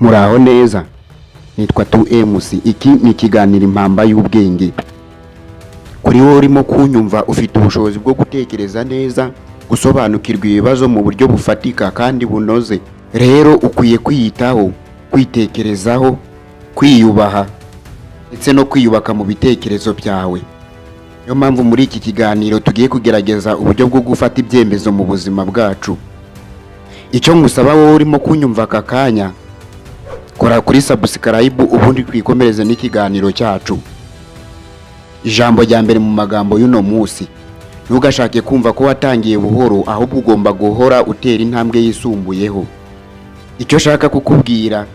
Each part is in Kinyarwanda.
Muraho neza, nitwa 2MC. Iki ni ikiganiro impamba y'ubwenge. Kuri wowe urimo kunyumva, ufite ubushobozi bwo gutekereza neza, gusobanukirwa ibibazo mu buryo bufatika kandi bunoze. Rero ukwiye kwiyitaho, kwitekerezaho, kwiyubaha ndetse no kwiyubaka mu bitekerezo byawe. Niyo mpamvu muri iki kiganiro tugiye kugerageza uburyo bwo gufata ibyemezo mu buzima bwacu. Icyo ngusaba wowe urimo kunyumva aka kanya, kora kuri subscribe ubundi twikomereze n'ikiganiro cyacu. Ijambo rya mbere mu magambo y'uno munsi: ntugashake kumva ko watangiye buhoro, ahubwo ugomba guhora utera intambwe yisumbuyeho. Icyo shaka kukubwira,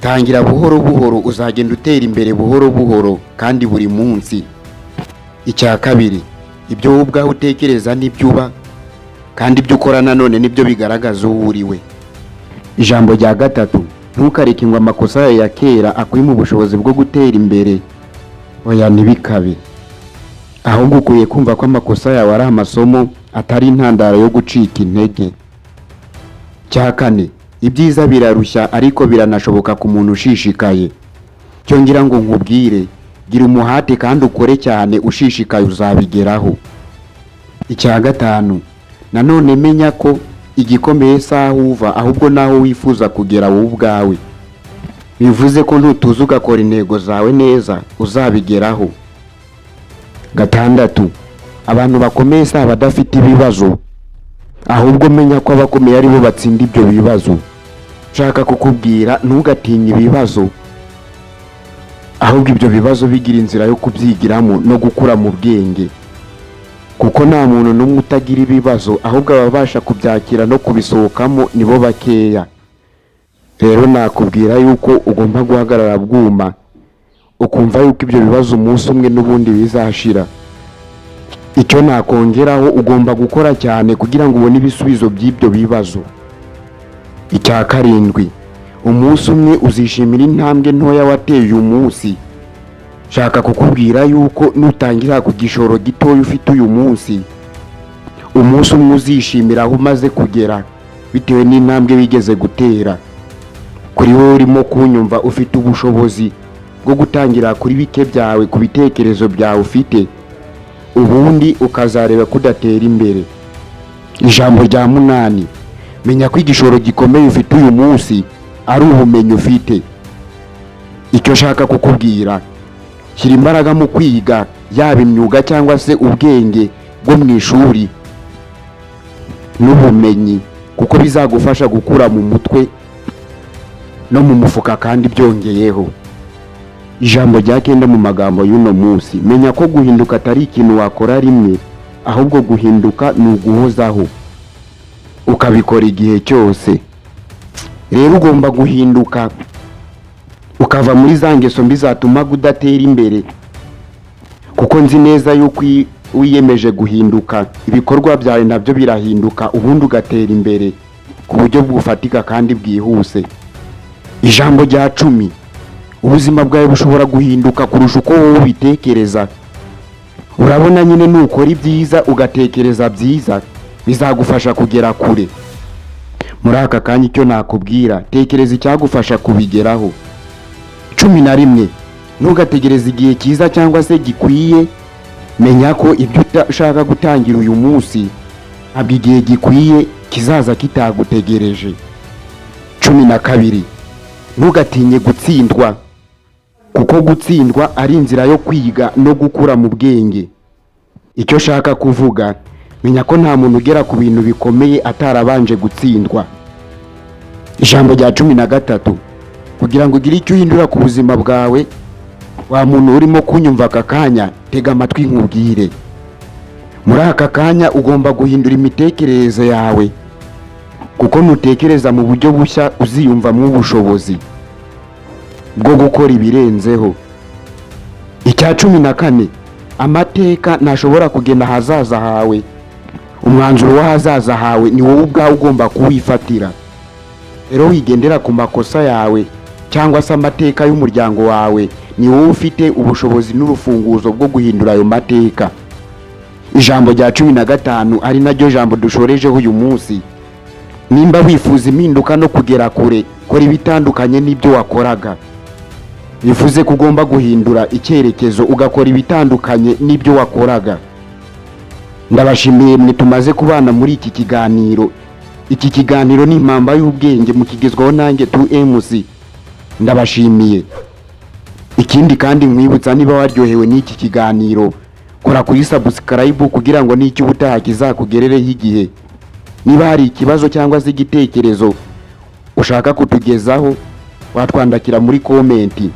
tangira buhoro buhoro, uzagenda utera imbere buhoro buhoro kandi buri munsi. Icya kabiri, ibyo wowe ubwawe utekereza nibyo uba, kandi ibyo ukora nanone nibyo bigaragaza uwo uriwe. Ijambo rya gatatu: ntukareke ngo amakosa yawe ya kera akwime ubushobozi bwo gutera imbere. Oya, ntibikabe. Ahubwo ukwiye kumva ko amakosa yawe ari amasomo, atari intandaro yo gucika intege. Cya kane, ibyiza birarushya ariko biranashoboka ku muntu ushishikaye. Cyo ngira ngo nkubwire, gira umuhate kandi ukore cyane, ushishikaye uzabigeraho. Icya gatanu, nanone menya ko igikomeye si aho uva, ahubwo naho wifuza kugera wowe ubwawe. Bivuze ko nutuza ugakora intego zawe neza, uzabigeraho. Gatandatu, abantu bakomeye si abadafite ibibazo, ahubwo menya ko abakomeye ari bo batsinda ibyo bibazo. Nshaka kukubwira, ntugatinye ibibazo, ahubwo ibyo bibazo bigira inzira yo kubyigiramo no gukura mu bwenge. Kuko nta muntu n'umwe utagira ibibazo, ahubwo ababasha kubyakira no kubisohokamo nibo bakeya. Rero nakubwira yuko ugomba guhagarara bwuma, ukumva yuko ibyo bibazo umunsi umwe n'ubundi bizashira. Icyo nakongeraho, ugomba gukora cyane kugira ngo ubone ibisubizo by'ibyo bibazo. Icya karindwi, umunsi umwe uzishimira intambwe ntoya wateye uyu munsi. Shaka kukubwira yuko nutangira ku gishoro gitoya ufite uyu munsi, umunsi umwe uzishimira aho umaze kugera bitewe n'intambwe wigeze gutera. Kuri wowe urimo kunyumva, ufite ubushobozi bwo gutangira kuri bike byawe, ku bitekerezo byawe ufite, ubundi ukazareba ko udatera imbere. Ijambo rya munani: menya ko igishoro gikomeye ufite uyu munsi ari ubumenyi ufite. Icyo shaka kukubwira, shyira imbaraga mu kwiga, yaba imyuga cyangwa se ubwenge bwo mu ishuri n'ubumenyi, kuko bizagufasha gukura mu mutwe no mu mufuka kandi byongeyeho. Ijambo rya kenda mu magambo y'uno munsi: menya ko guhinduka atari ikintu wakora rimwe, ahubwo guhinduka ni uguhozaho, ukabikora igihe cyose. Rero ugomba guhinduka, ukava muri za ngeso mbi zatuma udatera imbere, kuko nzi neza yuko wiyemeje guhinduka, ibikorwa byawe nabyo birahinduka, ubundi ugatera imbere ku buryo bufatika kandi bwihuse. Ijambo rya 10: ubuzima bwawe bushobora guhinduka kurusha uko wowe ubitekereza. Urabona nyine, nukora ibyiza ugatekereza byiza, bizagufasha kugera kure. Muri aka kanya icyo nakubwira, tekereza icyagufasha kubigeraho. 11, ntugategereze igihe cyiza cyangwa se gikwiye. Menya ko ibyo ushaka gutangira uyu munsi, ntabwo igihe gikwiye kizaza kitagutegereje. 12, ntugatinye gutsindwa, kuko gutsindwa ari inzira yo kwiga no gukura mu bwenge. Icyo shaka kuvuga, menya ko nta muntu ugera ku bintu bikomeye atarabanje gutsindwa. Ijambo rya 13, kugira ngo ugire icyo uhindura ku buzima bwawe, wa muntu urimo kunyumva aka kanya, tega amatwi nkubwire. Muri aka kanya ugomba guhindura imitekerereze yawe, kuko nutekereza mu buryo bushya uziyumvamo ubushobozi bwo gukora ibirenzeho. Icya 14, amateka ntashobora kugena ahazaza hawe. Umwanzuro w'ahazaza hawe ni wowe ubwawe ugomba kuwifatira. Rero wigendera ku makosa yawe cyangwa se amateka y'umuryango wawe, ni wowe ufite ubushobozi n'urufunguzo bwo guhindura ayo mateka. Ijambo rya 15 ari naryo jambo dushorejeho uyu munsi: nimba wifuza impinduka no kugera kure, kora ibitandukanye n'ibyo wakoraga. Bivuze ko ugomba guhindura icyerekezo ugakora ibitandukanye n'ibyo wakoraga. Ndabashimiye mwe tumaze kubana muri iki kiganiro. Iki kiganiro ni impamba y'ubwenge mukigezwaho nanjye 2MC. Ndabashimiye. Ikindi kandi mwibutsa, niba waryohewe n'iki kiganiro, kora kuri subscribe kugira ngo n'icyo ubutaha kizakugerereho igihe. Niba hari ikibazo cyangwa se igitekerezo ushaka kutugezaho, watwandikira muri komenti.